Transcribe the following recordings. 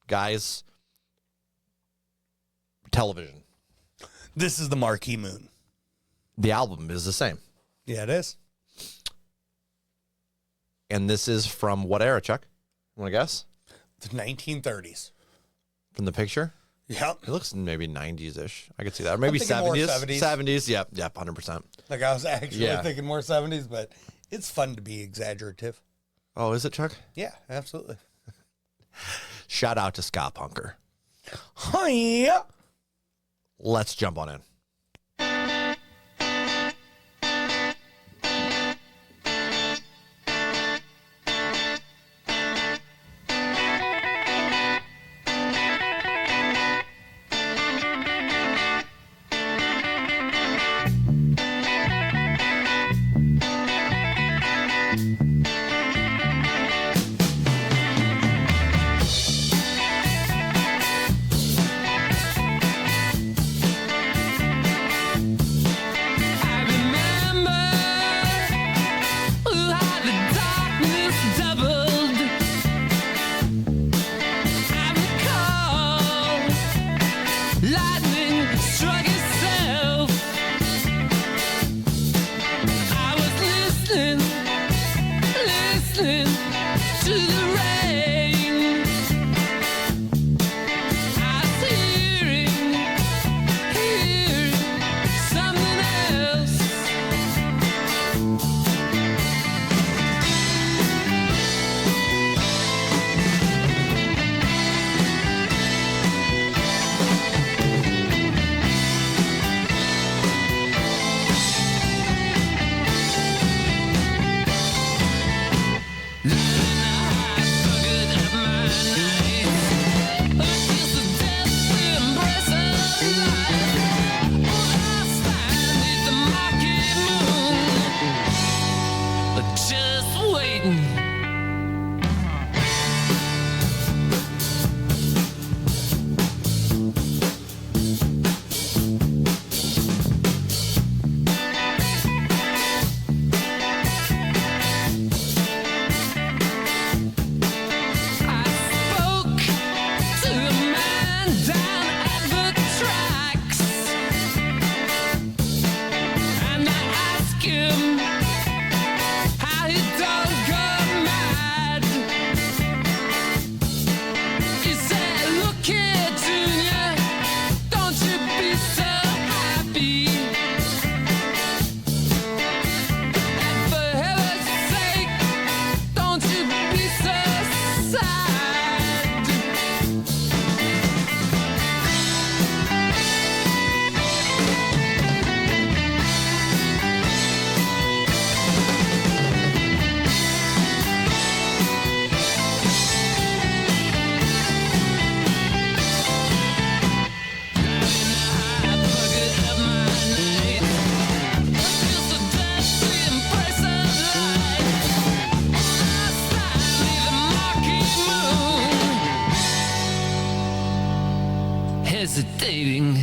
Guys, television. This is the Marquee Moon. The album is the same. Yeah, it is. And this is from what era, Chuck? You want to guess? The 1930s. From the picture? Yep. It looks maybe 90s-ish. I could see that. Or maybe I'm thinking more 70s. 70s. 70s, yep, 100%. Like I was actually Yeah. thinking more 70s, but it's fun to be exaggerative. Oh, is it, Chuck? Yeah, absolutely. Shout out to Scott Punker. Hi. Let's jump on in. hesitating.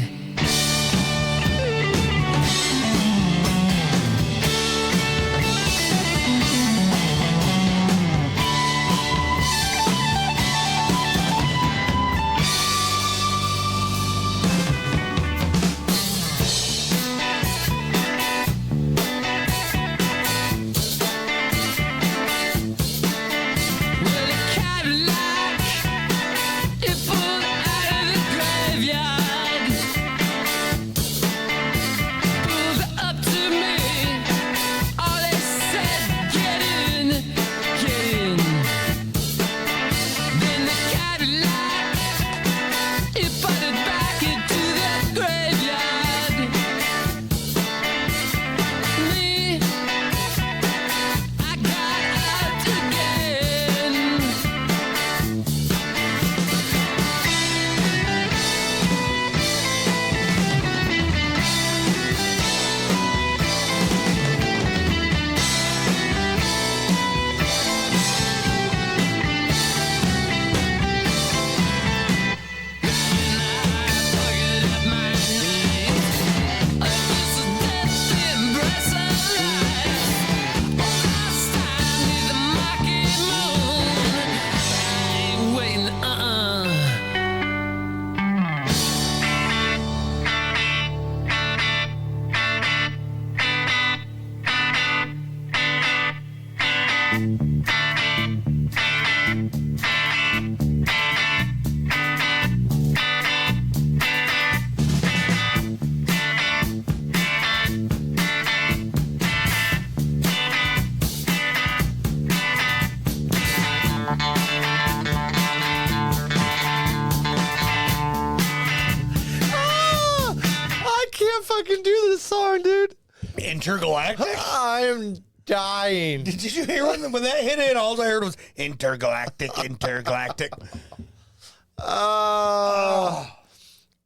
fucking do this song, dude. Intergalactic? I'm dying. Did you hear when that hit in? All I heard was intergalactic.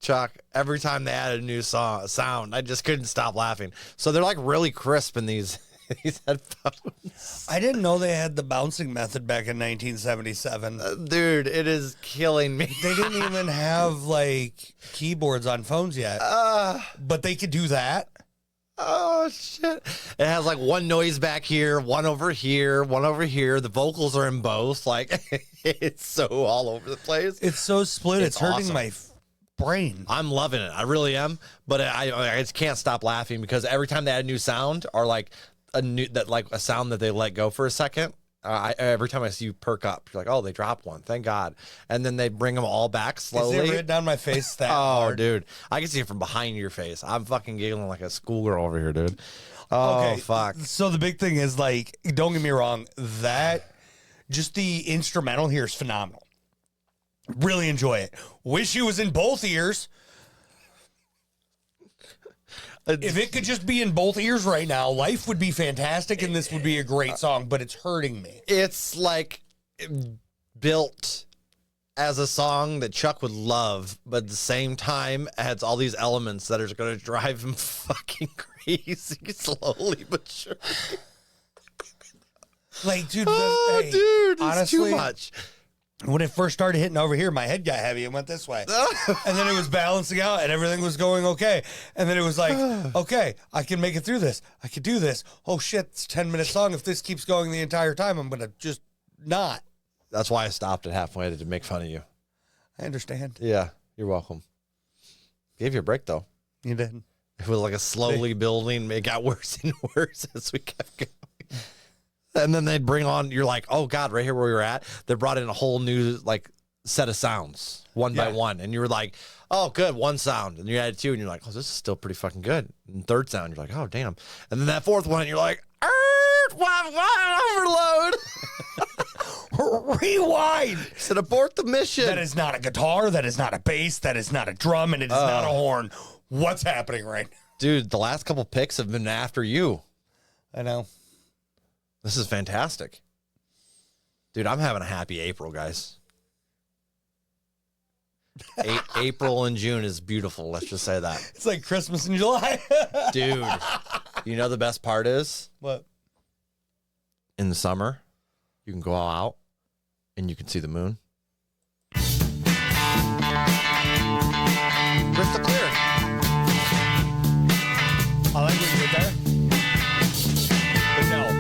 Chuck, every time they added a new sound, I just couldn't stop laughing. So they're like really crisp in these headphones. I didn't know they had the bouncing method back in 1977. Dude, it is killing me. They didn't even have like keyboards on phones yet. But they could do that. Oh, shit. It has like one noise back here, one over here, one over here. The vocals are in both. Like, it's so all over the place. It's so split. It's hurting awesome. my brain. I'm loving it. I really am. But I just can't stop laughing because every time they add a new sound or like a sound that they let go for a second, every time I see you perk up, you're like, oh, they dropped one. Thank God. And then they bring them all back slowly. Is it written down my face that hard? Dude. I can see it from behind your face. I'm fucking giggling like a schoolgirl over here, dude. Oh, okay. Fuck. So the big thing is, like, don't get me wrong, that just the instrumental here is phenomenal. Really enjoy it. Wish it was in both ears. If it could just be in both ears right now, life would be fantastic and this would be a great song, but it's hurting me. It's like built as a song that Chuck would love, but at the same time adds all these elements that are going to drive him fucking crazy slowly but surely. Like, dude, dude, honestly, it's too much. When it first started hitting over here, my head got heavy and went this way. And then it was balancing out and everything was going okay. And then it was like, okay, I can make it through this. I can do this. Oh, shit, it's a 10-minute song. If this keeps going the entire time, I'm going to just not. That's why I stopped it halfway to make fun of you. I understand. Yeah, you're welcome. Gave you a break, though. You did. It was like a slowly building. It got worse and worse as we kept going. And then they'd bring on, you're like, oh, God, right here where we were at, they brought in a whole new, like, set of sounds, one by one. And you were like, oh, good, one sound. And you added two, and you're like, oh, this is still pretty fucking good. And third sound, you're like, oh, damn. And then that fourth one, you're like, overload. Rewind. Said abort the mission. That is not a guitar. That is not a bass. That is not a drum. And it is not a horn. What's happening right now? Dude, the last couple picks have been after you. I know. This is fantastic. Dude, I'm having a happy April, guys. April and June is beautiful. Let's just say that. It's like Christmas in July. Dude, you know the best part is? What? In the summer, you can go out and you can see the moon. Crystal clear. I like what you did there. But no.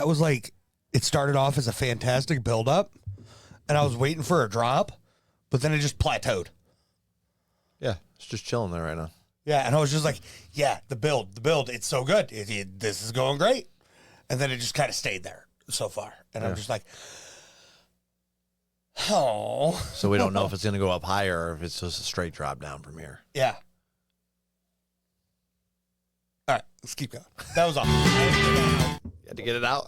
that was like, it started off as a fantastic build-up, and I was waiting for a drop, but then it just plateaued. Yeah, it's just chilling there right now. Yeah, and I was just like, yeah, the build, it's so good. This is going great. And then it just kind of stayed there so far. And I'm just like, oh. So we don't know if it's going to go up higher or if it's just a straight drop down from here. Yeah. All right, let's keep going. That was all. You had to get it out?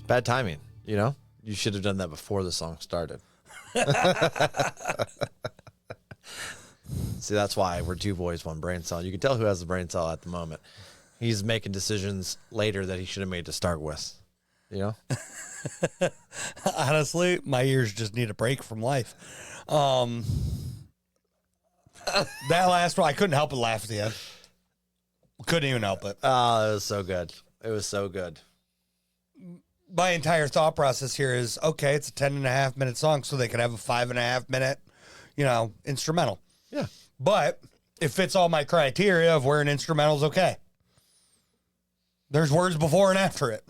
Bad timing, you know? You should have done that before the song started. See, that's why we're two boys, one brain cell. You can tell who has the brain cell at the moment. He's making decisions later that he should have made to start with, you know? Honestly, my ears just need a break from life. That last one, I couldn't help but laugh at the end. Couldn't even help it. Oh, it was so good. It was so good. My entire thought process here is, okay, it's a 10.5-minute song, so they could have a 5.5-minute, instrumental. Yeah. But it fits all my criteria of where an instrumental's okay. There's words before and after it.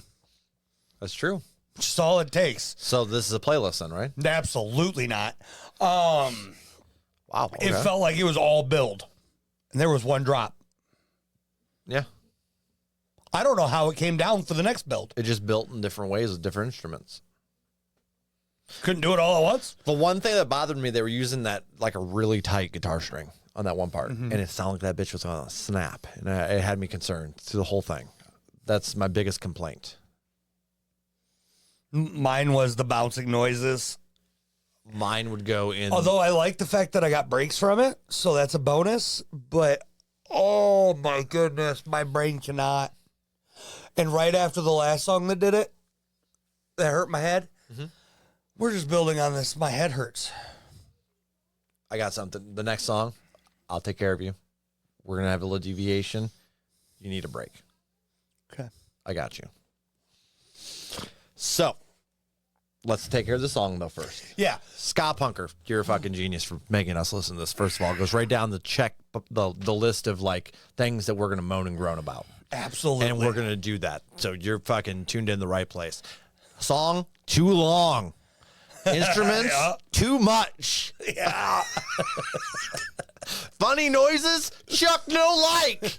That's true. Just all it takes. So this is a playlist then, right? Absolutely not. Wow. Okay. It felt like it was all build. And there was one drop. Yeah. I don't know how it came down for the next build. It just built in different ways with different instruments. Couldn't do it all at once. The one thing that bothered me, they were using that like a really tight guitar string on that one part. And it sounded like that bitch was going to snap. And it had me concerned through the whole thing. That's my biggest complaint. Mine was the bouncing noises. Mine would go in. Although I like the fact that I got breaks from it, so that's a bonus. But, oh my goodness, my brain cannot. And right after the last song that did it, that hurt my head. Mm-hmm. We're just building on this. My head hurts. I got something. The next song, I'll take care of you. We're going to have a little deviation. You need a break. Okay. I got you. So, let's take care of the song, though, first. Yeah. Ska Punker, you're a fucking genius for making us listen to this. First of all, it goes right down the list of, like, things that we're going to moan and groan about. Absolutely. And we're going to do that. So, you're fucking tuned in the right place. Song, too long. Instruments, too much. Yeah. Funny noises, Chuck no like.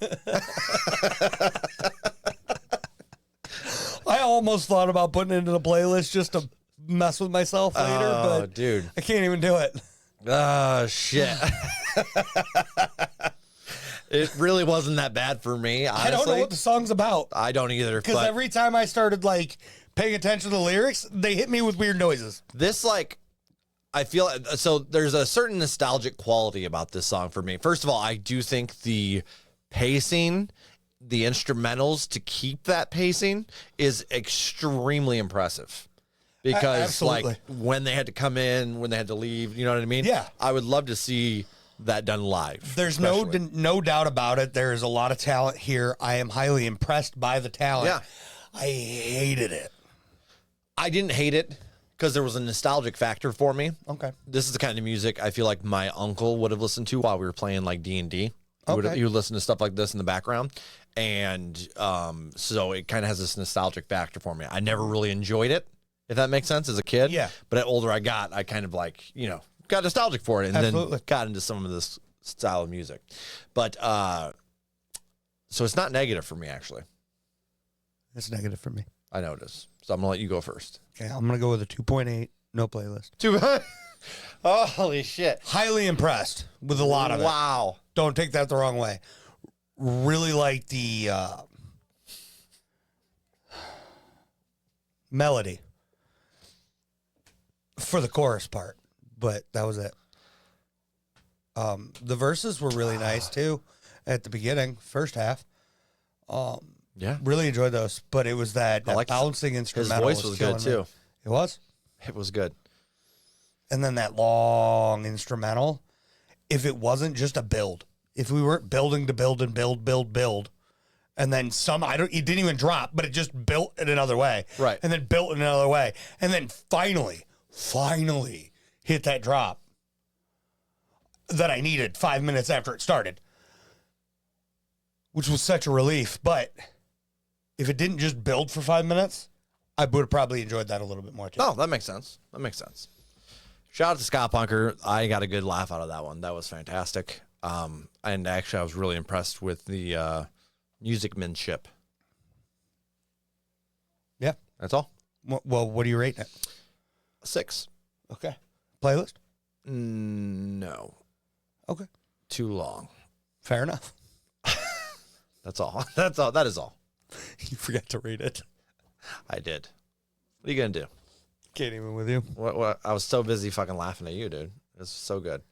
I almost thought about putting it in a playlist just to mess with myself later, but dude, I can't even do it. Oh, shit. It really wasn't that bad for me, honestly. I don't know what the song's about. I don't either. Because every time I started, like, paying attention to the lyrics, they hit me with weird noises. This, like, I feel, so there's a certain nostalgic quality about this song for me. First of all, I do think the pacing, the instrumentals to keep that pacing is extremely impressive. Because, like, when they had to come in, when they had to leave, you know what I mean? Yeah. I would love to see that done live. There's no doubt about it. There is a lot of talent here. I am highly impressed by the talent. Yeah. I hated it. I didn't hate it because there was a nostalgic factor for me. Okay. This is the kind of music I feel like my uncle would have listened to while we were playing, like, D&D. He would listen to stuff like this in the background. And so it kind of has this nostalgic factor for me. I never really enjoyed it, if that makes sense, as a kid. Yeah. But the older I got, I kind of, like, you know, got nostalgic for it and then got into some of this style of music. But so it's not negative for me, actually. It's negative for me. I know it is. So I'm going to let you go first. Okay, I'm going to go with a 2.8, no playlist. Holy shit. Highly impressed with a lot of it. Wow. Don't take that the wrong way. Really like the melody for the chorus part, but that was it. The verses were really nice too at the beginning, first half. Yeah. Really enjoyed those, but it was that bouncing instrumental. His voice was good too. It was? It was good. And then that long instrumental, if it wasn't just a build, if we weren't building to build and build, and then it didn't even drop, but it just built in another way. Right. And then built in another way. And then finally hit that drop that I needed 5 minutes after it started, which was such a relief. But if it didn't just build for 5 minutes, I would have probably enjoyed that a little bit more too. Oh, that makes sense. Shout out to Ska Punker. I got a good laugh out of that one. That was fantastic. And actually, I was really impressed with the musicmanship. Yeah. That's all. Well, what do you rate it? 6. Okay. Playlist? No. Okay. Too long. Fair enough. That's all. That's all. That is all. You forgot to rate it. I did. What are you going to do? Can't even with you. What? I was so busy fucking laughing at you, dude. It was so good.